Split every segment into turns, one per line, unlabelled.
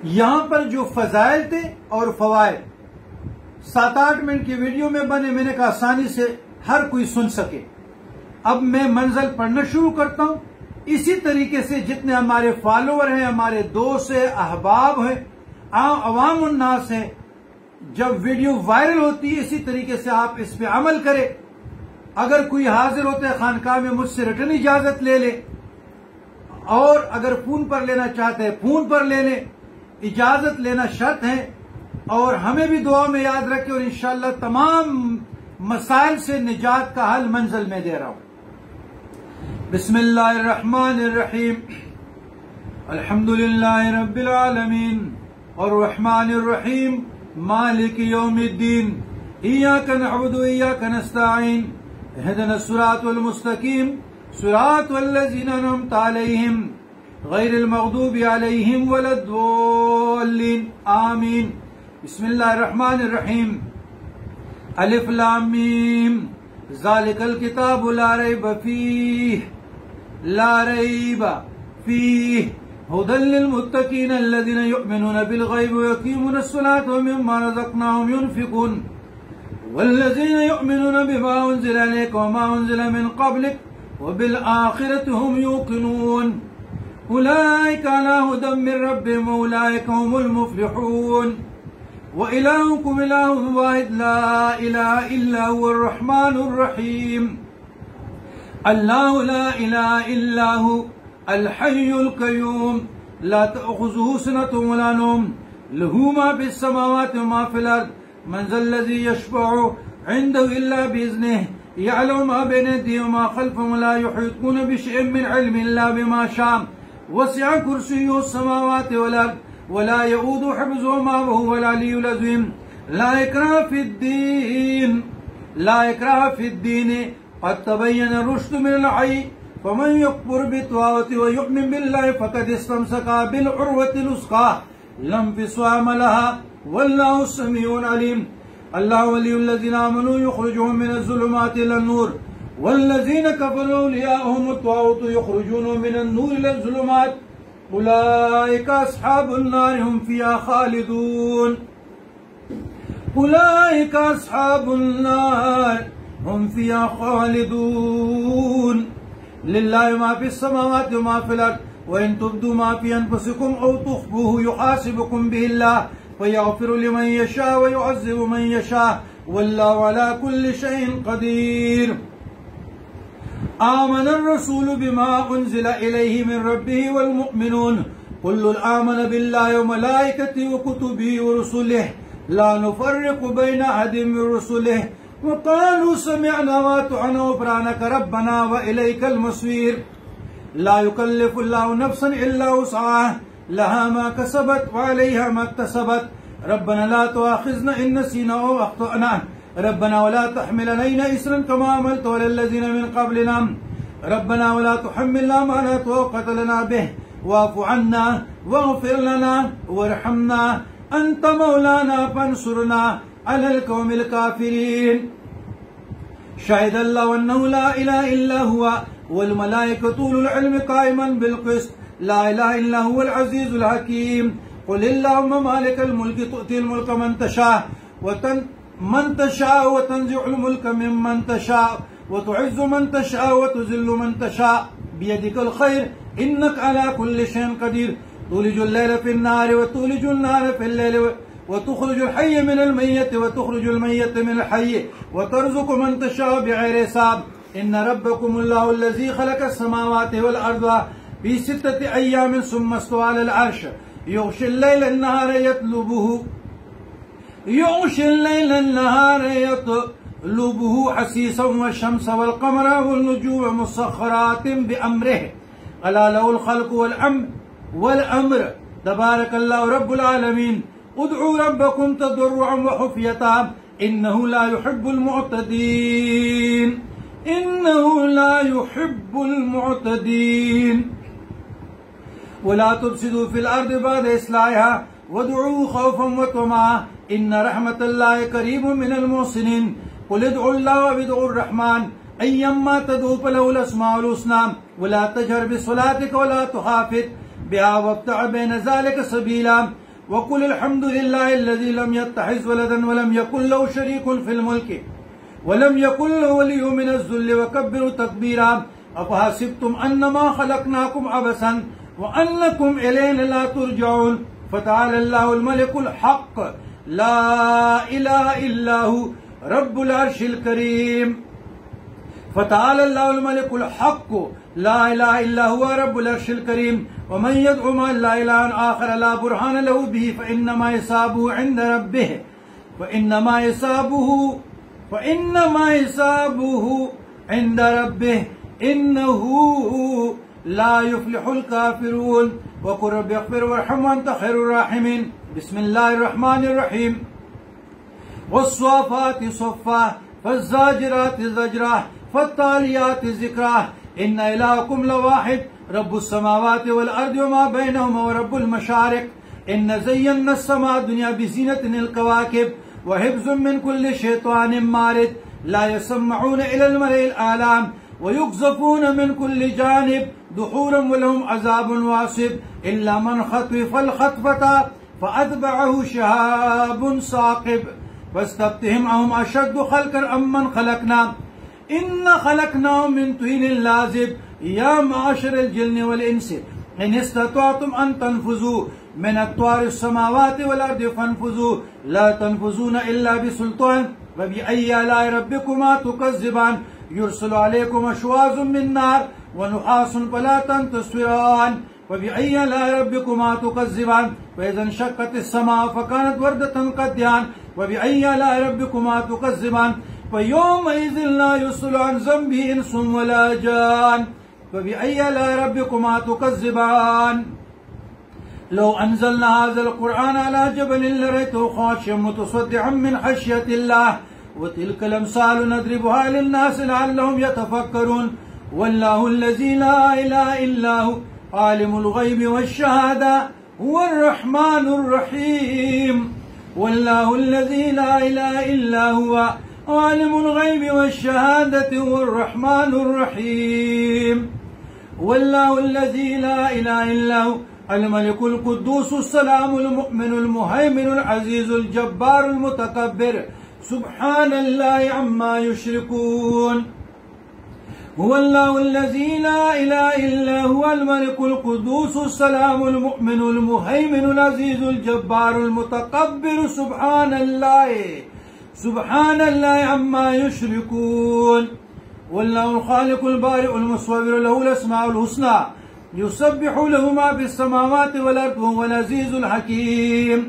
यहां पर जो फजाइल थे और फवाइद 7-8 मिनट की वीडियो में बने, मैंने कहा आसानी से हर कोई सुन सके। अब मैं मंजिल पढ़ना शुरू करता हूं। इसी तरीके से जितने हमारे फॉलोअर हैं, हमारे दोस्त हैं, अहबाब हैं, अवाम उन्नास हैं, जब वीडियो वायरल होती है इसी तरीके से आप इस पे अमल करें। अगर कोई हाजिर होता है खानकाह में, मुझसे रिटर्न इजाजत ले ले, और अगर फोन पर लेना चाहते हैं फोन पर ले ले। इजाजत लेना शर्त है, और हमें भी दुआ में याद रखें, और इंशाअल्लाह तमाम मसाइल से निजात का हल मंजिल में दे रहा हूं। बिस्मिल्लाहिर्रहमानिर्रहीम। अल्हम्दुलिल्लाहि रब्बिल आलमीन और रहमानिर रहीम मालिक यौमिद्दीन। इय्याका नअबुदु व इय्याका नस्तईन। इहदिनस सिरातल मुस्तकीम सिरातल लज़ीना अनअमता अलैहिम गैरिल मग़दूबि अलैहिम वलद्दॉल्लीन। आमीन। बिस्मिल्लाहिर्रहमानिर्रहीम। अलिफ लाम मीम। ज़ालिकल किताबु ला रैब फ़ीह हुदल लिल मुत्तक़ीन अल्लज़ीना युमिनूना बिल गैबि व यक़ीमूनस सलाता व मिम्मा रज़क़नाहुम युनफ़िक़ून वल्लज़ीना युमिनूना बिमा उन्ज़िला इलैका व मा उन्ज़िला मिन क़ब्लिक व बिल आख़िरति हुम यूक़िनून उलाइका अला हुदम मिन रब्बिहिम व उलाइका हुमुल मुफ़्लिहून व इलाहुकुम इलाहुन वाहिद ला इलाहा इल्ला हुवर रहमानुर रहीम। अल्लाहु ला इलाहा इल्ला हु अल हय्युल क़य्यूम ला तअख़ुज़ुहु सिनतुन वला नौम लहू मा फ़िस समावाति व मा फ़िल अर्ज़ मन ज़ल्लज़ी यशफ़अु इन्दहु इल्ला बिइज़्निहि यअलमु मा बैन अयदीहिम व मा ख़ल्फ़हुम व ला युहीतूना बिशैइन मिन इल्मिहि इल्ला बिमा शाअ वसिअ कुर्सियुहु अस्समावाति वल अर्ज़ व ला यऊदुहु हिफ़्ज़ुहुमा व हुवल अलिय्युल अज़ीम। ला इक्राहा फ़िद्दीन क़द तबय्यना रुश्दु मिनल गय्य फमन यकफ़ुर बित्ताग़ूति व युमिन बिल्लाहि फ़क़द इस्तमसका बिल उर्वतिल वुस्क़ा ला इंफ़िसाम लहा वल्लाहु समीउन अलीम। अल्लाहु वलियुल्लज़ीना आमनू युख़रिजुहुम मिनज़ ज़ुलुमाति इलन नूर वल्लज़ीना कफ़रू अव्लियाउहुमुत ताग़ूत युख़रिजूनहुम मिनन नूर इलज़ ज़ुलुमात उलाइका अस्हाबुन नार हुम फ़ीहा ख़ालिदून। उलाइका अस्हाबुन नार हुम फ़ीहा ख़ालिदून। लिल्लाहि मा फ़िस समावाति व मा फ़िल अर्ज़ व इन तुब्दू मा फ़ी अनफ़ुसिकुम औ तुख़्फ़ूहु युहासिबुकुम बिहिल्लाह फ़यग़फ़िरु लिमन यशाअ व युअज़्ज़िबु मन यशाअ वल्लाहु अला कुल्लि शैइन क़दीर। आमनर रसूलु बिमा उन्ज़िला इलैहि मिन रब्बिहि वल मुअमिनून कुल्लुन आमन बिल्लाहि व मलाइकतिहि व कुतुबिहि व रुसुलिहि ला नुफ़र्रिक़ु बैन अहदिन मिन रुसुलिहि व क़ालू समिअना व अतअना ग़ुफ़रानक रब्बना व इलैकल मसीर। ला युकल्लिफ़ुल्लाहु नफ़्सन इल्ला वुसअहा लहा मा कसबत व अलैहा मा इक्तसबत रब्बना ला तुआख़िज़ना इन नसीना औ अख़्तअना रब्बना वला तहमिल अलैना इसरन कमा हमलतहु अलल लज़ीना मिन क़ब्लिना रब्बना वला तुहम्मिलना मा ला ताक़त लना बिहि वाफ़ु अन्ना वग़फ़िर लना वरहमना अंत मौलाना फंसुरना अलल क़ौमिल काफ़िरीन। शहिदल्लाहु अन्नहु ला इलाहा इल्ला हुवा वल मलाइकतु उलुल इल्मि क़ाइमन बिल क़िस्त ला इलाहा इल्ला हुवल अज़ीज़ुल हकीम। क़ुल अल्लाहुम्मा मालिकल मुल्कि तु'तिल मुल्का मन तशाअ व तंज़िउल मुल्का मिम्मन तशाअ व तु'इज़्ज़ु मन तशाअ व तुज़िल्लु मन तशाअ बियदिकल ख़ैर इन्नका अला कुल्लि शैइन क़दीर। तुलिजुल लैला फ़िन्नाहारि व तुलिजुन नाहारा फ़िल-लैलि व तुख़रिजुल हय्य मिनल मय्यति व तुख़रिजुल मय्यता मिनल हय्य व तर्ज़ुक़ु मन तशाअ बिग़ैरि हिसाब। इन्न रब्बकुमुल्लाहु अल्लज़ी ख़लक़स समावाति वल अर्ज़ फ़ी सित्तति अय्यामिन सुम्मा इस्तवा अलल अर्श युग़शिल लैला अन्नहारा यत्लुबुहु हसीसन व शम्स वल क़मरा वन नुजूम मुसख़ख़रातिन बिअम्रिहि अला लहुल ख़ल्क़ु वल अम्र तबारकल्लाहु रब्बुल आलमीन। उदउ रब्बकुम तदर्रुअन व खुफ़यतन इन्नहु ला युहिब्बुल मुअतदीन। वला तुफ़सिदू फ़िल अर्ज़ि बअद इस्लाहिहा वदउहु ख़ौफ़न व तमअन इन्न रहमतल्लाहि क़रीबुम मिनल मुहसिनीन। क़ुल उदउल्लाह व उदउर रहमान अय्यम्मा तदउ फलहुल अस्माउल हुस्ना वला तजहर बिस्सलातिका वला तुख़ाफ़ित बिहा वब्तग़ बैन ज़ालिका सबीला وقل الحمد لله الذي لم يتخذ ولدا ولم يكن له شريك في الملك ولم يكن له ولي من الذل وكبروا تكبيرا أفحسبتم أنما خلقناكم عبثا وأنكم إلينا لا ترجعون فتعالى الله الملك الحق لا إله إلا هو رب العرش الكريم. فتعالى الله الملك الحق لا إله إلا هو رب العرش الكريم. ومن يدعو مع الله إلها آخر لا برهان له به فإنما حسابه عند ربه فإنما حسابه عند ربه إنه لا يفلح الكافرون. وقل رب اغفر وارحم وأنت خير الراحمين. بسم الله الرحمن الرحيم. والصافات صفا فالزاجرات زجرا فالتاليات ذكرا إن إلهكم لواحد رب السماوات والأرض وما بينهما ورب المشارق. إن زينا السماء الدنيا بزينة الكواكب وحفظ من كل شيطان مارد. لا يسمعون إلى الملأ الأعلى ويقذفون من كل جانب دحورا ولهم عذاب واصب إلا من خطف الخطفة فأتبعه شهاب ثاقب. فاستفتهم أهم أشد خلقا أم من خلقنا إن خلقناهم من طين لازب. يا معشر الجن والإنس إن استطعتم أن تنفذوا من أقطار السماوات والأرض فانفذوا لا تنفذون إلا بسلطان. فبأي آلاء ربكما تكذبان يرسل عليكم أشواظ من نار ونحاس فلا تنتصران. وبأي آلاء ربكما تكذبان فإذا انشقت السماء فكانت وردة كالدهان. وبأي آلاء ربكما تكذبان فيومئذ لا يسأل عن ذنبه إنس ولا جان. فبأي آلاء ربكما تكذبان لو أنزلنا هذا القرآن على جبل لرأيته خاشعا متصدعا من خشية الله. وتلك الأمثال نضربها للناس لعلهم يتفكرون. والله الذي لا إله إلا هو عالم الغيب والشهادة هو الرحمن الرحيم. والله الذي لا إله إلا هو عالم الغيب والشهادة هو الرحمن الرحيم. والله الذي لا إله إلا هو الملك القدوس السلام المؤمن المهيمن العزيز الجبار المتكبر سبحان الله عما يشركون. هو الله الذي لا إله إلا هو الملك القدوس السلام المؤمن المهيمن العزيز الجبار المتكبر سبحان الله عما يشركون. والله الخالق البارئ المصور له الأسماء الحسنى يسبح له ما في السماوات والأرض وهو العزيز الحكيم.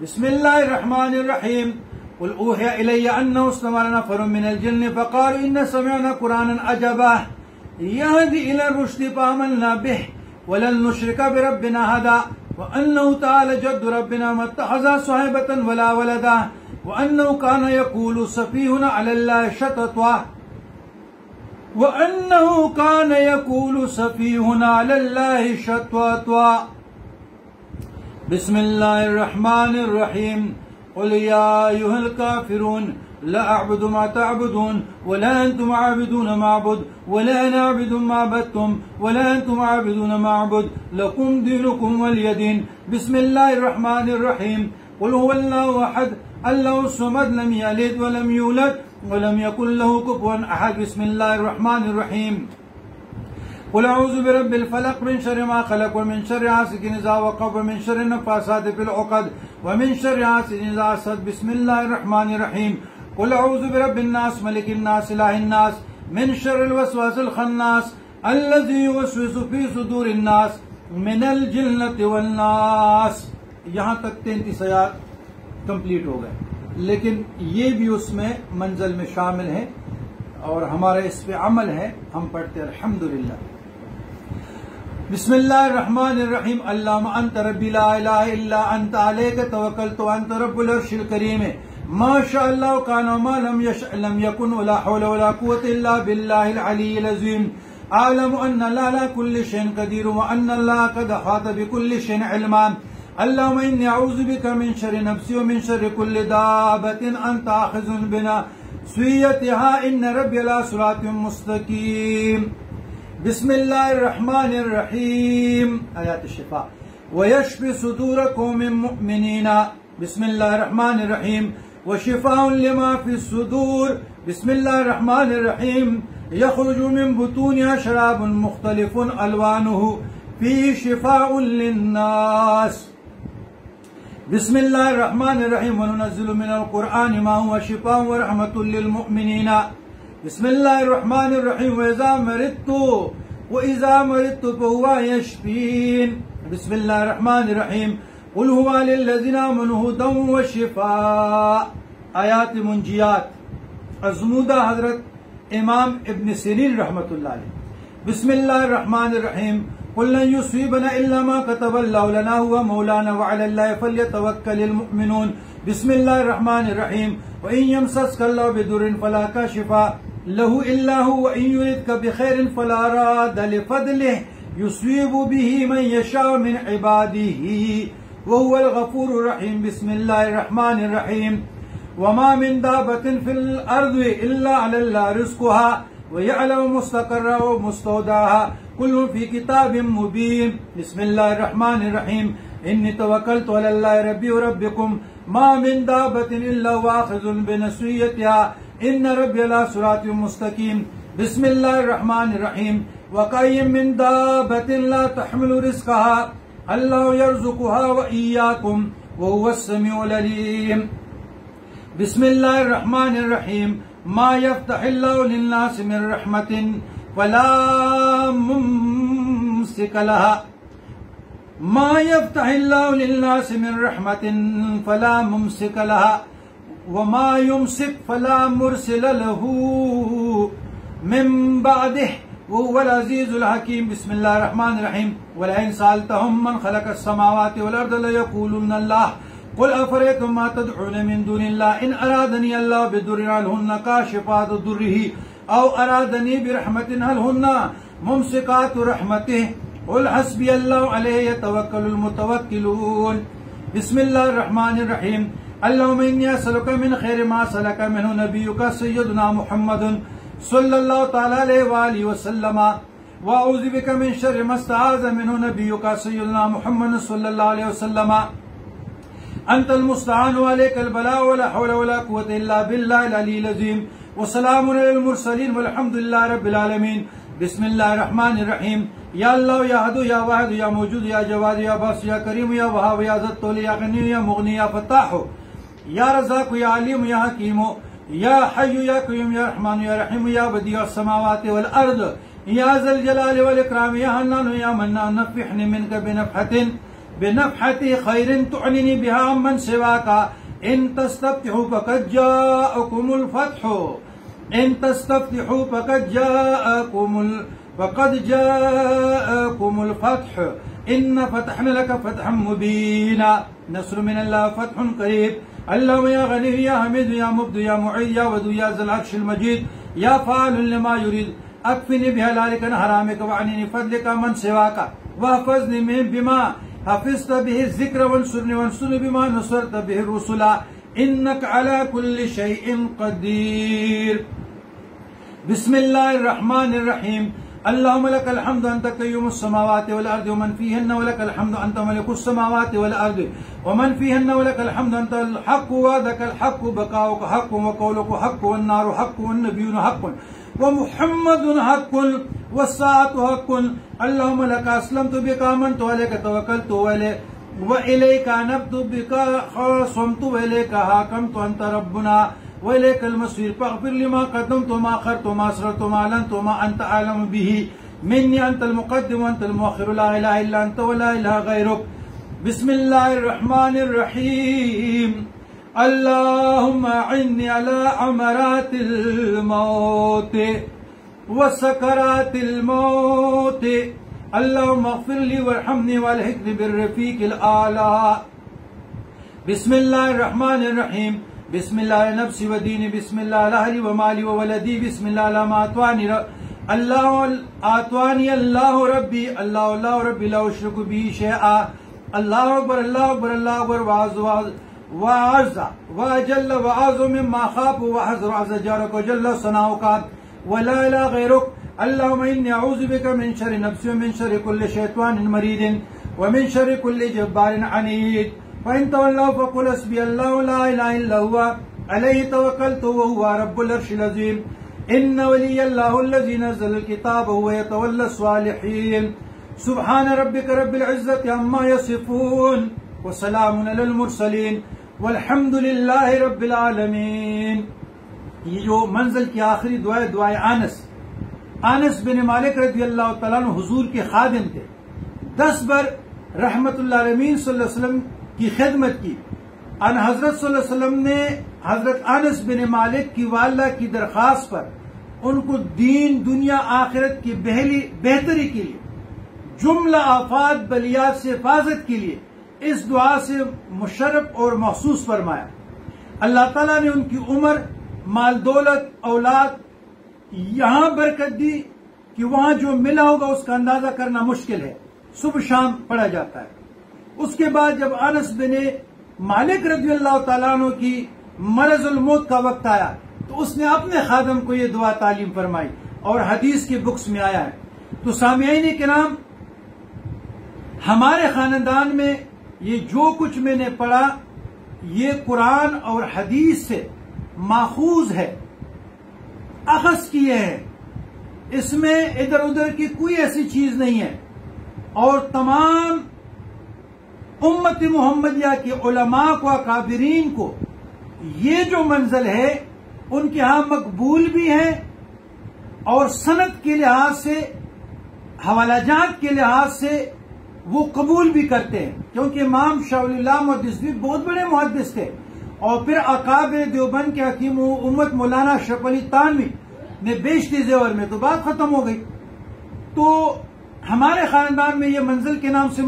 بسم الله الرحمن الرحيم. قل أوحي إلي أنه استمع نفر من الجن فقالوا إن سمعنا قرآنا عجبا يهدي إلى الرشد فآمنا به ولن نشرك بربنا أحدا. وأنه تعالى جد ربنا ما اتخذ صاحبة ولا ولدا. وأنه كان يقول سفيهنا على الله شططا. بسم الله الرحمن الرحيم. قل يا أيها الكافرون لا أعبد ما تعبدون ولا أنتم عابدون ما أعبد ولا أنا أعبد ما عبدتم ولا أنتم عابدون ما أعبد لكم دينكم ولي دين. بسم الله الرحمن الرحيم. قل هو الله أحد الله الصمد لم يلد ولم يولد ولم يكن له كفوا أحد. بسم الله الرحمن الرحيم. قل أعوذ برب الفلق من شر ما خلق ومن شر حاسد إذا وقب ومن شر النفاثات في العقد ومن شر حاسد إذا حسد. بسم الله الرحمن الرحيم. قل أعوذ برب الناس ملك الناس إله الناس من شر الوسواس الخناس الذي يوسوس في صدور الناس من الجنة والناस. यहाँ तक 33 आयत कंप्लीट हो गए, लेकिन ये भी उसमें मंजिल में शामिल है और हमारा इस पे अमल है. हम पढ़ते अल्हम्दुलिल्लाह. बिस्मिल्लाहिर्रहमानिर्रहीम. अल्लाहुम्मा अंत रब्बी ला इलाहा इल्ला अंत अलैका तवक्कलतु व अंत रब्बुल अर्शिल करीम. माशाअल्लाह काना मा लम यशअ लम यकुन वला हौला वला कुव्वता इल्ला बिल्लाहिल अलिय्यिल अज़ीम. अअलमु अन्ना अल्लाह अला कुल्लि शैइन क़दीर व अन्ना अल्लाह क़द अहाता बिकुल्लि शैइन इल्मा. अल्लाहुम्मा इन्नी अऊज़ु बिका मिन शर्रि नफ्सी व मिन शर्रि कुल्लि दाब्बतिन अंत आख़िज़ुन बिनासियतिहा इन्न रब्बी अला सिरातिन मुस्तक़ीम. बिस्मिल्लाहिर्रहमानिर्रहीम. आयात शिफा. वयश्फि सुदूर कौमिन मुमिनीना। बिस्मिल्लाहिर्रहमानिर्रहीम। वशिफाउन लिमा फिस्सुदूर। बिस्मिल्लाहिर्रहमानिर्रहीम। यखरुजु मिन बुतूनिहा शराबुन मुख्तलिफुन अलवानुहु फीहि शिफाउन लिन्नास। बिस्मिल्लाहिर्रहमानिर्रहीम। वनुनज़्ज़िलु मिनल क़ुरआनि मा हुवा शिफाउन व रहमतुल लिल मुमिनीना। बिस्मिल्लाहिर्रहमानिर्रहीम। वइज़ा मरिदतु फहुवा यशफीन। बिस्मिल्लाहिर्रहमानिर्रहीम। कुल हुवा लिल्लज़ीना आमनू हुदन व शिफा। आयात मुंजियात। अज़मुदा हज़रत इमाम इब्न सिरीन रहमतुल्लाह अलैह। बिस्मिल्लाहिर्रहमानिर्रहीम। कुल लन युसीबना इल्ला मा कतबल्लाहु लना हुवा मौलाना व अलल्लाहि फल्यतवक्कलिल मुमिनून। बिस्मिल्लाहिर्रहमानिर्रहीम। व इन यमसस्कल्लाहु बिदुर्रिन फला काशिफा लहु इल्ला हु व इन युरिदका बिखैरिन फला राद्द लिफज़लिहि युसीबु बिही मन यशाअ मिन इबादिही व हुवल गफूरुर रहीम। बिस्मिल्लाहिर्रहमानिर्रहीम। वमा मिन दाब्बतिन फिल अर्दि इल्ला अलल्लाहि रिज़्कुहा व यअलमु मुस्तक़र्रहा व मुस्तौदाहा कुल्लुन फी किताबिम मुबीन। बिस्मिल्लाहिर्रहमानिर्रहीम। इन्नी तवक्कलतु अलल्लाहि रब्बी व रब्बिकुम मा मिन दाब्बतिन इल्ला हुवा आखिज़ुन बिनस्सियतिहा इन्न रब्बी अला सिरातिन मुस्तक़ीम। बिस्मिल्लाहिर्रहमानिर्रहीम। व कय्यिम मिन दाब्बतिन ला तहमिलु रिज़्क़हा अल्लाहु यर्ज़ुक़ुहा व इय्याकुम व हुवस समीउल अलीम। बिस्मिल्लाहिर्रहमानिर्रहीम। मा यफ्तहिल्लाहु लिन्नासि मिन रहमतिन फला मुमसिक लहा। मा यफ्तहिल्लाहु लिन्नासि मिन रहमतिन फला मुमसिक लहा व मा युमसिक फला मुरसिल लहू मिन बादिह व हुवल अज़ीज़ुल हकीम। बिस्मिल्लाहिर्रहमानिर्रहीम। वलइन सअल्तहुम मन खलक़स समावाति वल अर्द लयक़ूलुन्ना अल्लाह कुल अफ़रअय्तुम मा तदऊन मिन दूनिल्लाह इन अरादनी अल्लाहु बिदुर्रिन हल हुन्ना काशिफ़ातु दुर्रिही औ अरादनी बिरहमतिन हल हुन्ना मुमसिकातु रहमतिही कुल हस्बी अल्लाहु अलैहि यतवक्कलुल मुतवक्किलून। बिस्मिल्लाहिर्रहमानिर्रहीम। अल्लाहुम्मा इन्नी असअलुका मिन खैरि मा सलका मिन्हु नबियुका सय्यदुना मुहम्मदुन सल्लल्लाहु तआला अलैहि व आलिहि व सल्लम व अऊज़ु बिका मिन शर्रि मा इस्तआज़ मिन्हु नबियुका सय्यदुना मुहम्मदुन सल्लल्लाहु अलैहि व सल्लम। अंतल मुस्तआन व अलैकल बलाग व ला हौला व ला कुव्वता इल्ला बिल्लाहिल अलिय्यिल अज़ीम व सलामुन अलल मुरसलीन वल्हम्दुलिल्लाहि रब्बिल आलमीन। बिस्मिल्लाहिर्रहमानिर्रहीम। या अल्लाह या अहद या वाहिद या मौजूद या जवाद या बास या करीम या वहाब या ज़त्तौल या गनी या मुगनी या फत्ताह या रज़ाक या अलीम या हकीम या हय्यु या क़य्यूम या रहमान या रहीम या बदीअ अस्समावाति वल अर्द या ज़ल जलाल वल इकराम या हन्नान या मन्नान नफ़्फ़िहनी मिनका बिनफ़हति खैरिन तुअनिनी बिहा अम्मन सिवाका इन तस्तफ्तिहु फ़क़द जाअकुमुल फ़त्हु इन तस्तफ्तिहु फ़क़द जाअकुमुल फ़त्ह इन्ना फ़तहना लका फ़तहन मुबीना नस्रुम मिनल्लाहि फ़तहुन क़रीब। अल्लाहुम्मा या गनी या हमीद या मुब्दि या मुईद या वदू या ज़ल अर्शिल मजीद या फ़ाअलुन लिमा युरीद अक्फ़िनी बिहलालिका अन हरामिका वअनिनी फ़ज़लिका मन सिवाका वहफ़ज़नी बिमा हफ़िज़्त बिहि ज़िक्र वंसुरनी बिमा नसरत बिहि रुसुला इन्नका अला कुल्लि शैइन क़दीर। बिस्मिल्लाहिर्रहमानिर्रहीम। अल्लाहुम्मा लकल हम्दु अंता क़य्यूमुस समावाति वल अर्दि व मन फ़ीहिन्ना व लकल हम्दु अंता मलिकुस समावाति वल अर्दि व मन फ़ीहिन्ना व लकल हम्दु अंतल हक़्क़ु वअदकल हक़्क़ु बक़ाउका हक़्क़ुन व क़ौलुका हक़्क़ुन वन नारु हक़्क़ुन वन नबिय्युना हक़्क़ुन व मुहम्मदुन हक़्क़ुन वस्साअतु हक़्क़ुन। अल्लाहुम्मा लका अस्लमतु बिका आमनतु व अलैका तवक्कलतु व इलैका अनबतु बिका ख़ासमतु व इलैका हाकमतु अंता रब्बुना व इलैकल मसीर फ़ग़फ़िर लिमा क़द्दमतु व मा अख़रतु व मा असररतु व मा अअलनतु व मा अंता अअलमु बिही मिन्नी अंतल मुक़द्दिम व अंतल मुअख़्ख़िर ला इलाहा इल्ला अंता व ला इलाहा ग़ैरुक। बिस्मिल्लाहिर्रहमानिर्रहीम। अल्लाहुम्मा अइन्नी अला अमरातिल मौत व सकरातिल मौत अल्लाहुम्मा अग़फ़िर ली वरहमनी वअल्हिक़नी बिर्रफ़ीक़िल आला। बिस्मिल्लाहिर्रहमानिर्रहीम। बिस्मिल्लाह नफ्सी व दीनी बिस्मिल्लाह अहली व माली व वलदी बिस्मिल्लाह मा अतवानी अल्लाहु रब्बी अल्लाहु रब्बी ला उश्रिकु बिही शैआ। अल्लाहु अकबर अल्लाहु अकबर अल्लाहु अकबर व अज़्ज़ा व अजल्ल व अअज़्ज़म मिम्मा ख़ाफ़ु व हज़र अज़्ज़ जारुक व जल्ल सनाउका व ला इलाहा ग़ैरुक। अल्लाहुम्मा इन्नी अऊज़ु बिका मिन शर्रि नफ्सी व मिन शर्रि कुल्लि शैतानिन मरीदिन व मिन शर्रि कुल्लि जब्बारिन अनीद फ़इन तवल्लव फ़क़ुल हस्बियल्लाहु ला इलाहा इल्ला हुवा अलैहि तवक्कलतु व हुवा रब्बुल अर्शिल अज़ीम इन्न वलियल्लाहु अल्लज़ी नज़्ज़लल किताब व यतवल्लस सालिहीन सुब्हान रब्बिका रब्बिल इज़्ज़ति अम्मा यसिफून व सलामुन अलल मुरसलीन वल्हम्दुलिल्लाहि रब्बिल आलमीन। ये जो मंजिल की आखिरी दुआ है, दुआए आनस बिन मालिक रज़ी अल्लाह तआला अन्हु हुजूर के खादिम थे। 10 बार रहमतुल्लाह अलमीन सल्लल्लाहु अलैहि वसल्लम की खिदमत की। अन हजरत सल्लल्लाहु अलैहि वसल्लम ने हजरत अनस बिन मालिक की वालिदा की दरख्वास्त पर उनको दीन दुनिया आखिरत की बेहतरी के लिए, जुमला आफात बलियात से हिफाजत के लिए इस दुआ से मुशर्रफ और महसूस फरमाया। अल्लाह ताला ने उनकी उम्र, माल दौलत, औलाद यहां बरकत दी कि वहां जो मिला होगा उसका अंदाजा करना मुश्किल है, सुबह शाम पड़ा जाता है। उसके बाद जब अनस बिन मालिक रज़ी अल्लाह तआला अन्हु की मरज़ुल मौत का वक्त आया तो उसने अपने खादम को ये दुआ तालीम फरमाई और हदीस की बुक्स में आया है। तो सामिईन किराम, हमारे खानदान में ये जो कुछ मैंने पढ़ा ये कुरान और हदीस से माखूज है, अखज़ किए हैं। इसमें इधर उधर की कोई ऐसी चीज नहीं है। और तमाम उम्मत मुहम्मदिया के उलमा को, अकाबिरीन को ये जो मंजिल है उनके यहां मकबूल भी है और सनद के लिहाज से, हवालाजात के लिहाज से वो कबूल भी करते हैं, क्योंकि इमाम शाह वली अल्लाह मुहद्दिस भी बहुत बड़े मुहद्दिस थे। और फिर अकाबिर देवबंद के हकीम उम्मत मौलाना अशरफ अली तानवी ने बेशती ज़ेवर में तो बात खत्म हो गई। तो हमारे खानदान में ये मंजिल के नाम से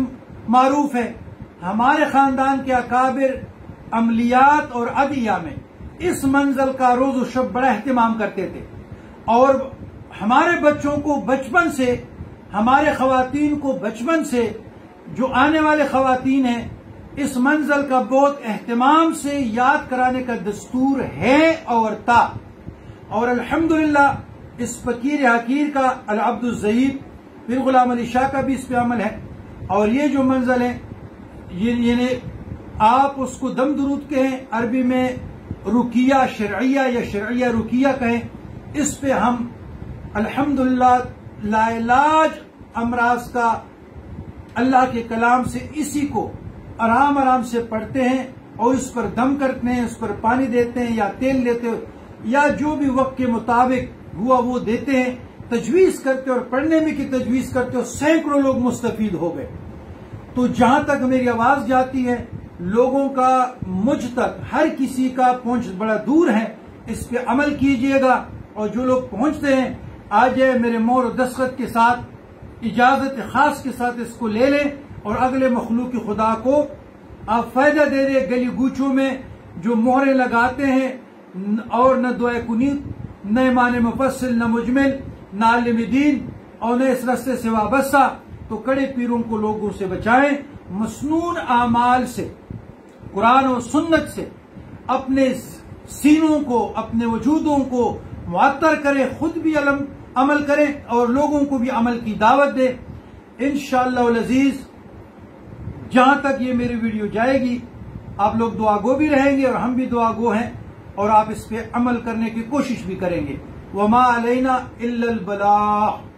मारूफ है। हमारे खानदान के अकाबिर अमलियात और अदिया में इस मंजिल का रोज़ शब बड़ा एहतमाम करते थे। और हमारे बच्चों को बचपन से, हमारे खवातीन को बचपन से, जो आने वाले खवातीन हैं, इस मंजिल का बहुत एहतमाम से याद कराने का दस्तूर है और था। और अल्हम्दुलिल्लाह इस फकीर हकीर का अल अब्दुल ज़ईद फिर गुलाम अली शाह का भी इस पे अमल है। और ये जो मंजिल है ये आप उसको दम दुरूद कहें, अरबी में रुकिया शरइया या शरइया रुकिया कहें। इस पे हम अल्हम्दुलिल्लाह लाइलाज अमराज का अल्लाह के कलाम से इसी को आराम आराम से पढ़ते हैं और इस पर दम करते हैं, इस पर पानी देते हैं या तेल लेते हो या जो भी वक्त के मुताबिक हुआ वो देते हैं, तजवीज करते और पढ़ने में की तजवीज करते हो। सैकड़ों लोग मुस्तफीद हो गए। तो जहां तक मेरी आवाज जाती है, लोगों का मुझ तक हर किसी का पहुंच बड़ा दूर है, इस पे अमल कीजिएगा। और जो लोग पहुंचते हैं आज मेरे मोहर और दस्तखत के साथ, इजाजत खास के साथ इसको ले लें और अगले मखलूक की खुदा को आप फायदा दे रहे। गली गूचों में जो मोहरें लगाते हैं और न दुआ कुनीत, न ईमान मुफस्सिल, न मुजमिल, न आलिम दीन और न इस रस्ते से वाबस्ता, तो कड़े पीरों को लोगों से बचाएं। मसनून आमाल से, कुरान और सुन्नत से अपने सीनों को, अपने वजूदों को मुअत्तर करें, खुद भी अमल करें और लोगों को भी अमल की दावत दें। इंशाअल्लाह अज़ीज, जहां तक ये मेरी वीडियो जाएगी आप लोग दुआ गो भी रहेंगे और हम भी दुआ गो हैं और आप इस पे अमल करने की कोशिश भी करेंगे। वमा अलैना इल्लल बलाग।